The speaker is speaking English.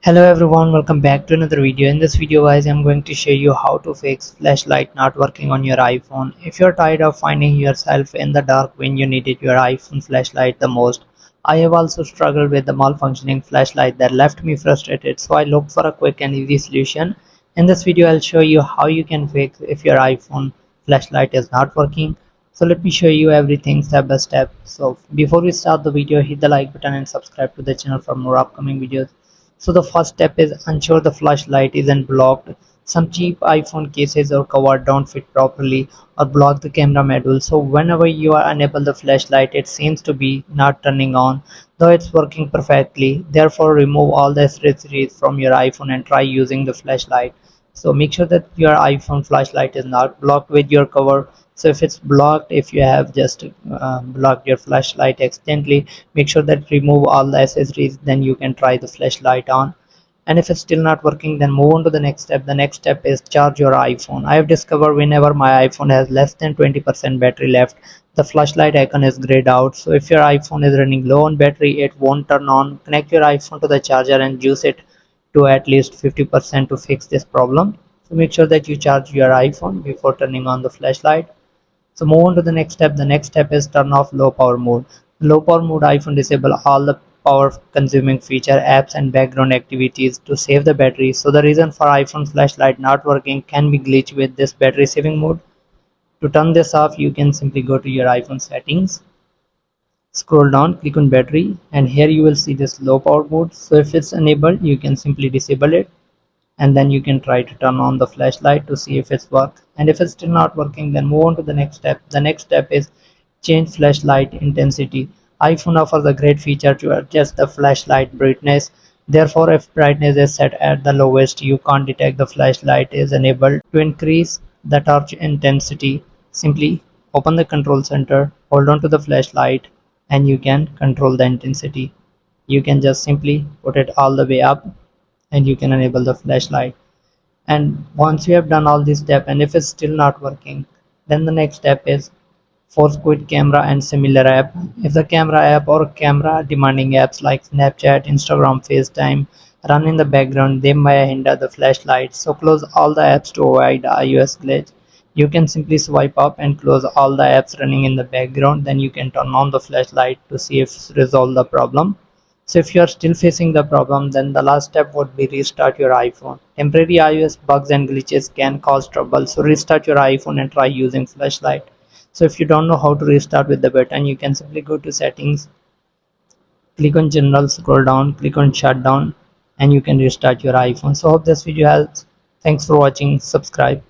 Hello everyone, welcome back to another video. In this video guys, I'm going to show you how to fix flashlight not working on your iPhone. If you're tired of finding yourself in the dark when you needed your iPhone flashlight the most, I have also struggled with the malfunctioning flashlight that left me frustrated, so I looked for a quick and easy solution. In this video, I'll show you how you can fix if your iPhone flashlight is not working. So let me show you everything step by step. So before we start the video, hit the like button and subscribe to the channel for more upcoming videos. So the first step is ensure the flashlight isn't blocked. Some cheap iPhone cases or cover don't fit properly or block the camera module. So whenever you are unable the flashlight, it seems to be not turning on, though it's working perfectly. Therefore, remove all the accessories from your iPhone and try using the flashlight. So make sure that your iPhone flashlight is not blocked with your cover. So if it's blocked, if you have just blocked your flashlight accidentally, make sure that remove all the accessories, then you can try the flashlight on. And if it's still not working, then move on to the next step. The next step is charge your iPhone. I have discovered whenever my iPhone has less than 20% battery left, the flashlight icon is grayed out. So if your iPhone is running low on battery, it won't turn on. Connect your iPhone to the charger and use it to at least 50% to fix this problem. So make sure that you charge your iPhone before turning on the flashlight. So move on to the next step. The next step is turn off low power mode. Low power mode iPhone disable all the power consuming feature apps and background activities to save the battery. So the reason for iPhone flashlight not working can be glitch with this battery saving mode. To turn this off, you can simply go to your iPhone settings, scroll down, click on battery, and here you will see this low power mode. So if it's enabled, you can simply disable it, and then you can try to turn on the flashlight to see if it's work. And if it's still not working, then move on to the next step. The next step is change flashlight intensity. iPhone offers a great feature to adjust the flashlight brightness. Therefore, if brightness is set at the lowest, you can't detect the flashlight is enabled. To increase the torch intensity, simply open the control center, hold on to the flashlight, and you can control the intensity. You can just simply put it all the way up and you can enable the flashlight. And once you have done all this step, and if it's still not working, then the next step is force quit camera and similar app. If the camera app or camera demanding apps like Snapchat, Instagram, FaceTime run in the background, they may hinder the flashlight. So close all the apps to avoid iOS glitch. You can simply swipe up and close all the apps running in the background, then you can turn on the flashlight to see if resolve the problem. So if you are still facing the problem, then the last step would be restart your iPhone. Temporary iOS bugs and glitches can cause trouble, so restart your iPhone and try using flashlight. So if you don't know how to restart with the button, you can simply go to settings, click on general, scroll down, click on shutdown, and you can restart your iPhone. So hope this video helps. Thanks for watching. Subscribe.